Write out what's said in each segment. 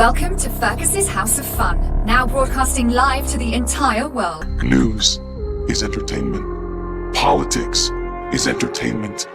Welcome to Fergus's House of Fun, now broadcasting live to the entire world. News is entertainment. Politics is entertainment.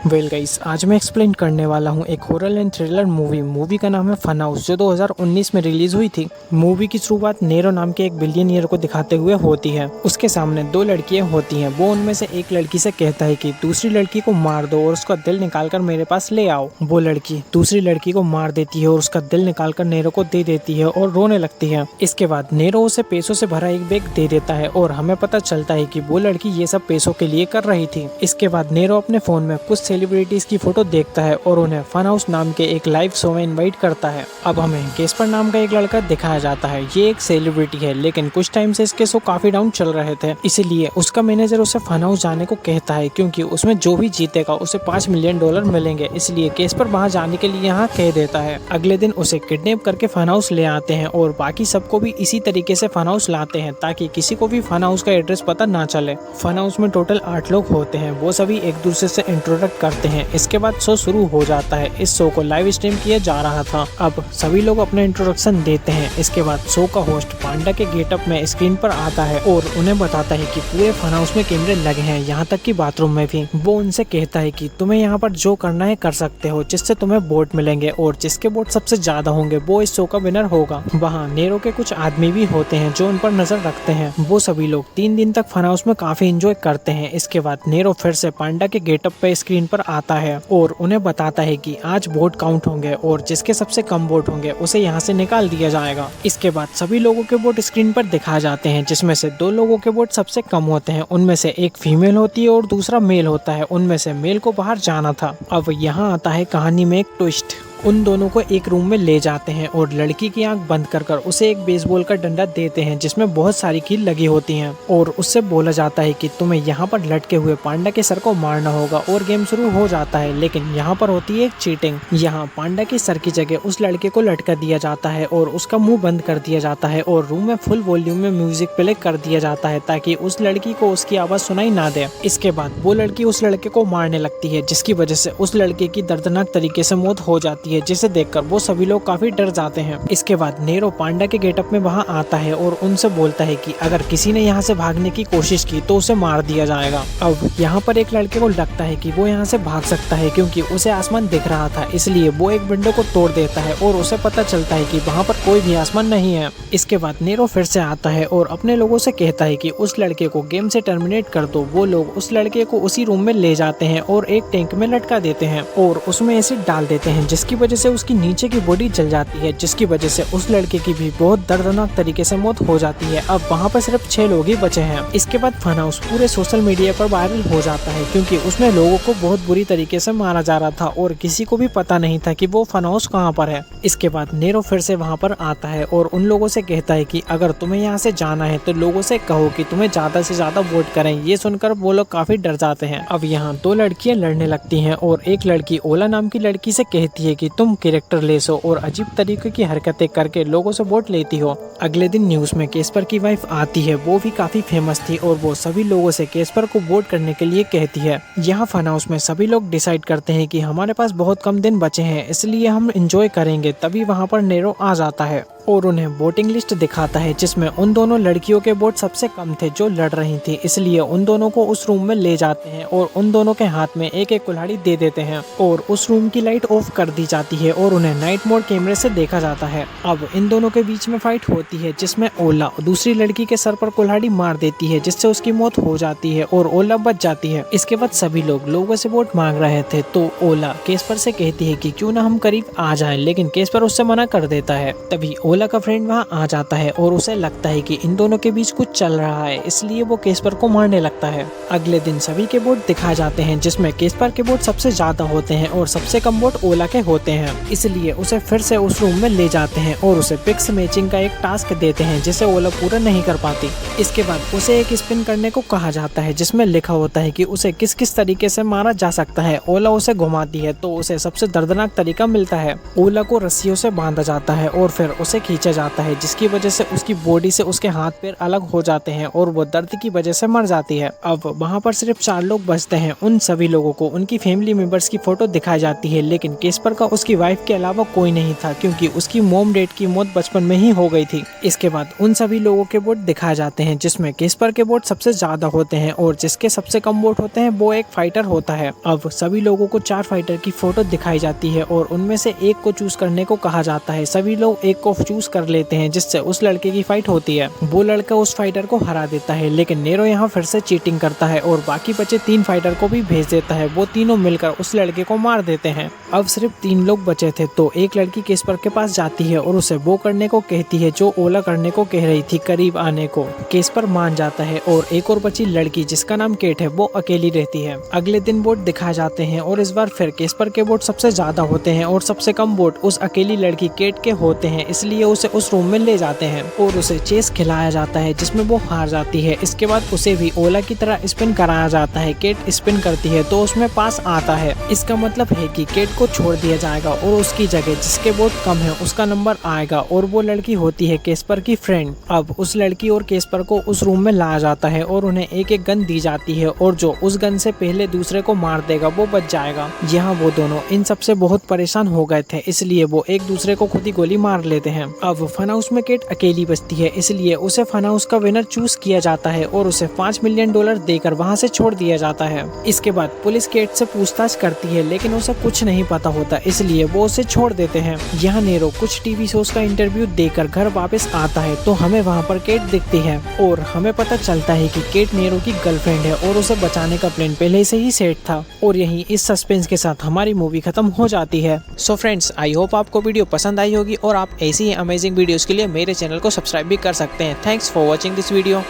Well guys, आज मैं explain करने वाला हूँ एक horror and thriller movie का नाम है फन हाउस, जो 2019 में रिलीज हुई थी। मूवी की शुरुआत नेरो नाम के एक बिलियनियर को दिखाते हुए होती है। उसके सामने दो लड़कियां होती हैं। वो उनमें से एक लड़की से कहता है कि दूसरी लड़की को मार दो और उसका दिल निकाल कर मेरे पास ले आओ। वो लड़की दूसरी लड़की को मार देती है और उसका दिल निकाल कर नेरो को दे देती है और रोने लगती है। इसके बाद नेरो उसे पैसों से भरा एक बैग दे देता है और हमें पता चलता है कि वो लड़की ये सब पैसों के लिए कर रही थी। इसके बाद नेरो अपने फोन में कुछ सेलिब्रिटीज की फोटो देखता है और उन्हें फन हाउस नाम के एक लाइव शो में इनवाइट करता है। अब हमें कैस्पर नाम का एक लड़का दिखाया जाता है। ये एक सेलिब्रिटी है, लेकिन कुछ टाइम से इसके शो काफी डाउन चल रहे थे, इसीलिए उसका मैनेजर उसे फन हाउस जाने को कहता है, क्योंकि उसमें जो भी जीतेगा उसे $5 मिलियन मिलेंगे। इसलिए कैस्पर वहां जाने के लिए यहाँ कह देता है। अगले दिन उसे किडनैप करके फन हाउस ले आते हैं और बाकी सबको भी इसी तरीके से फन हाउस लाते हैं, ताकि किसी को भी फन हाउस का एड्रेस पता ना चले। फन हाउस में टोटल 8 लोग होते हैं। वो सभी एक दूसरे से इंट्रोडक्ट करते हैं। इसके बाद शो शुरू हो जाता है। इस शो को लाइव स्ट्रीम किया जा रहा था। अब सभी लोग अपना इंट्रोडक्शन देते हैं। इसके बाद शो का होस्ट पांडा के गेटअप में स्क्रीन पर आता है और उन्हें बताता है कि पूरे फन हाउस में कैमरे लगे हैं, यहाँ तक कि बाथरूम में भी। वो उनसे कहता है कि तुम्हें यहाँ पर जो करना है कर सकते हो, जिससे तुम्हें वोट मिलेंगे और जिसके वोट सबसे ज्यादा होंगे वो इस शो का विनर होगा। वहाँ नेरो के कुछ आदमी भी होते हैं जो उन पर नजर रखते हैं। वो सभी लोग 3 दिन तक फन हाउस में काफी एंजॉय करते हैं। इसके बाद नेरो फिर से पांडा के गेटअप पे स्क्रीन पर आता है और उन्हें बताता है कि आज वोट काउंट होंगे और जिसके सबसे कम वोट होंगे उसे यहाँ से निकाल दिया जाएगा। इसके बाद सभी लोगों के वोट स्क्रीन पर दिखाए जाते हैं, जिसमें से 2 लोगों के वोट सबसे कम होते हैं। उनमें से एक फीमेल होती है और दूसरा मेल होता है। उनमें से मेल को बाहर जाना था। अब यहाँ आता है कहानी में एक ट्विस्ट। उन दोनों को एक रूम में ले जाते हैं और लड़की की आंख बंद कर उसे एक बेसबॉल का डंडा देते हैं, जिसमें बहुत सारी कील लगी होती हैं, और उससे बोला जाता है कि तुम्हें यहाँ पर लटके हुए पांडा के सर को मारना होगा। और गेम शुरू हो जाता है, लेकिन यहाँ पर होती है एक चीटिंग। यहाँ पांडा के सर की जगह उस लड़के को लटका दिया जाता है और उसका मुंह बंद कर दिया जाता है और रूम में फुल वॉल्यूम में म्यूजिक प्ले कर दिया जाता है, ताकि उस लड़की को उसकी आवाज सुनाई ना दे। इसके बाद वो लड़की उस लड़के को मारने लगती है, जिसकी वजह से उस लड़के की दर्दनाक तरीके से मौत हो जाती है, जिसे देखकर वो सभी लोग काफी डर जाते हैं। इसके बाद नेरो पांडा के गेटअप में वहां आता है और उनसे बोलता है कि अगर किसी ने यहाँ से भागने की कोशिश की तो उसे मार दिया जाएगा। अब यहाँ पर एक लड़के को लगता है कि वो यहाँ से भाग सकता है, क्योंकि उसे आसमान दिख रहा था, इसलिए वो एक विंडो को तोड़ देता है और उसे पता चलता है कि वहाँ पर कोई भी आसमान नहीं है। इसके बाद नेरो फिर से आता है और अपने लोगों से कहता है कि उस लड़के को गेम से टर्मिनेट कर दो। वो लोग उस लड़के को उसी रूम में ले जाते हैं और एक टैंक में लटका देते हैं और उसमें एसिड डाल देते हैं, जिसकी वजह से उसकी नीचे की बॉडी जल जाती है, जिसकी वजह से उस लड़के की भी बहुत दर्दनाक तरीके से मौत हो जाती है। अब वहाँ पर सिर्फ 6 लोग ही बचे हैं। इसके बाद फन हाउस पूरे सोशल मीडिया पर वायरल हो जाता है, क्योंकि उसमें लोगों को बहुत बुरी तरीके से मारा जा रहा था और किसी को भी पता नहीं था कि वो फन हाउस कहाँ पर है। इसके बाद नेरो फिर से वहाँ पर आता है और उन लोगों से कहता है कि अगर तुम्हें यहाँ से जाना है तो लोगों से कहो कि तुम्हें ज्यादा से ज्यादा वोट करें। ये सुनकर वो लोग काफी डर जाते हैं। अब यहाँ 2 लड़कियां लड़ने लगती हैं और एक लड़की ओला नाम की लड़की से कहती है कि तुम कैरेक्टर लेस हो और अजीब तरीके की हरकतें करके लोगों से वोट लेती हो। अगले दिन न्यूज में कैस्पर की वाइफ आती है। वो भी काफी फेमस थी और वो सभी लोगों से कैस्पर को वोट करने के लिए कहती है। यहाँ फन हाउस में सभी लोग डिसाइड करते हैं कि हमारे पास बहुत कम दिन बचे हैं, इसलिए हम एंजॉय करेंगे। तभी वहाँ पर नेरो आ जाता है और उन्हें वोटिंग लिस्ट दिखाता है, जिसमें उन दोनों लड़कियों के वोट सबसे कम थे जो लड़ रही थी। इसलिए उन दोनों को उस रूम में ले जाते हैं और उन दोनों के हाथ में एक एक कुल्हाड़ी दे देते हैं और उस रूम की लाइट ऑफ कर दी जाती है और उन्हें नाइट मोड कैमरे से देखा जाता है। अब इन दोनों के बीच में फाइट होती है, जिसमें ओला दूसरी लड़की के सर पर कुल्हाड़ी मार देती है, जिससे उसकी मौत हो जाती है और ओला बच जाती है। इसके बाद सभी लोग लोगों से वोट मांग रहे थे, तो ओला कैस्पर से कहती है कि क्यों ना हम करीब आ जाएं, लेकिन कैस्पर उससे मना कर देता है। तभी ओला का फ्रेंड वहाँ आ जाता है और उसे लगता है कि इन दोनों के बीच कुछ चल रहा है, इसलिए वो कैस्पर को मारने लगता है। अगले दिन सभी के वोट दिखाए जाते हैं, जिसमें कैस्पर के वोट सबसे ज्यादा होते हैं और सबसे कम वोट ओला के होते हैं। इसलिए उसे फिर से उस रूम में ले जाते हैं और उसे पिक्स मैचिंग का एक टास्क देते हैं, जिसे ओला पूरा नहीं कर पाती। इसके बाद उसे एक स्पिन करने को कहा जाता है, जिसमें लिखा होता है कि उसे किस किस तरीके से मारा जा सकता है। ओला उसे घुमाती है तो उसे सबसे दर्दनाक तरीका मिलता है। ओला को रस्सियों से बांधा जाता है और फिर उसे खींचा जाता है, जिसकी वजह से उसकी बॉडी से उसके हाथ पैर अलग हो जाते हैं और वो दर्द की वजह से मर जाती है। अब वहाँ पर सिर्फ 4 लोग बचते हैं। उन सभी लोगों को उनकी फैमिली मेंबर्स की फोटो दिखाई जाती है, लेकिन कैस्पर का उसकी वाइफ के अलावा कोई नहीं था, क्योंकि उसकी मॉम डैड की मौत बचपन में ही हो गई थी। इसके बाद उन सभी लोगों के वोट दिखाए जाते हैं, जिसमें कैस्पर के वोट सबसे ज्यादा होते हैं और जिसके सबसे कम वोट होते हैं वो एक फाइटर होता है। अब सभी लोगों को 4 फाइटर की फोटो दिखाई जाती है और उनमें से एक को चूज करने को कहा जाता है। सभी लोग एक को चूज कर लेते हैं, जिससे उस लड़के की फाइट होती है। वो लड़का उस फाइटर को हरा देता है, लेकिन नेरो यहाँ फिर से चीटिंग करता है और बाकी बचे 3 फाइटर को भी भेज देता है। वो तीनों मिलकर उस लड़के को मार देते हैं। अब सिर्फ 3 लोग बचे थे, तो एक लड़की कैस्पर के पास जाती है और उसे वो करने को कहती है जो ओला करने को कह रही थी, करीब आने को। कैस्पर मान जाता है और एक और बची लड़की जिसका नाम केट है, वो अकेली रहती है। अगले दिन वोट दिखाए जाते हैं और इस बार फिर कैस्पर के वोट सबसे ज्यादा होते हैं और सबसे कम वोट उस अकेली लड़की केट के होते हैं, इसलिए उसे उस रूम में ले जाते हैं और उसे चेस खिलाया जाता है, जिसमें वो हार जाती है। इसके बाद उसे भी ओला की तरह स्पिन कराया जाता है। केट स्पिन करती है तो उसमें पास आता है। इसका मतलब है कि केट को छोड़ दिया जाएगा और उसकी जगह जिसके वोट कम है उसका नंबर आएगा और वो लड़की होती है कैस्पर की फ्रेंड। अब उस लड़की और कैस्पर को उस रूम में लाया जाता है और उन्हें एक एक गन दी जाती है और जो उस गन से पहले दूसरे को मार देगा वो बच जाएगा। यहाँ वो दोनों इन सब से बहुत परेशान हो गए थे, इसलिए वो एक दूसरे को खुद ही गोली मार लेते हैं। अब फन हाउस में केट अकेली बचती है, इसलिए उसे फन हाउस का विनर चूज किया जाता है और उसे $5 मिलियन देकर वहाँ से छोड़ दिया जाता है। इसके बाद पुलिस केट से पूछताछ करती है, लेकिन उसे कुछ नहीं पता होता, इसलिए वो उसे छोड़ देते हैं। यहाँ नेरो कुछ टीवी शोज का इंटरव्यू देकर घर वापस आता है, तो हमें वहाँ पर केट दिखती है और हमें पता चलता है कि केट नेरो की गर्लफ्रेंड है और उसे बचाने का प्लान पहले से ही सेट था। और यहीं इस सस्पेंस के साथ हमारी मूवी खत्म हो जाती है। सो फ्रेंड्स, आई होप आपको वीडियो पसंद आई होगी और आप ऐसी ही अमेजिंग वीडियोस के लिए मेरे चैनल को सब्सक्राइब भी कर सकते हैं। Thanks for watching this video.